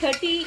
30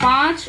5،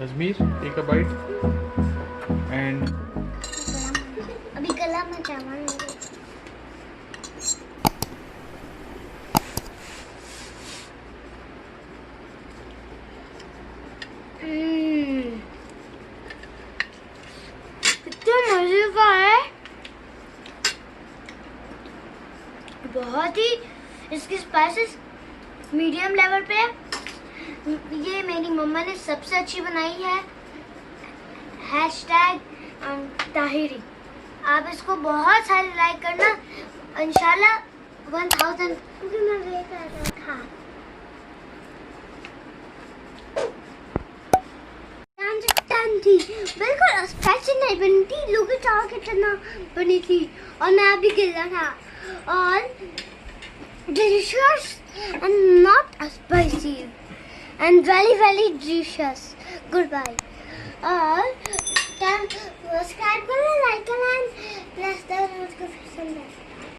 Azmir, take a bite. And अभी गला में चावल कितना मजे का है, बहुत ही इसकी स्पाइसेस मीडियम लेवल पे है। ये मेरी मम्मा ने सबसे अच्छी बनाई है। #ताहिरी। आप इसको बहुत सारे लाइक करना, इंशाल्लाह 1000 था। थी बिल्कुल स्पेशल नहीं बनी थी, लोग चाव कितना बनी थी और मैं अभी गिला था और delicious and not spicy and very very delicious. Goodbye. और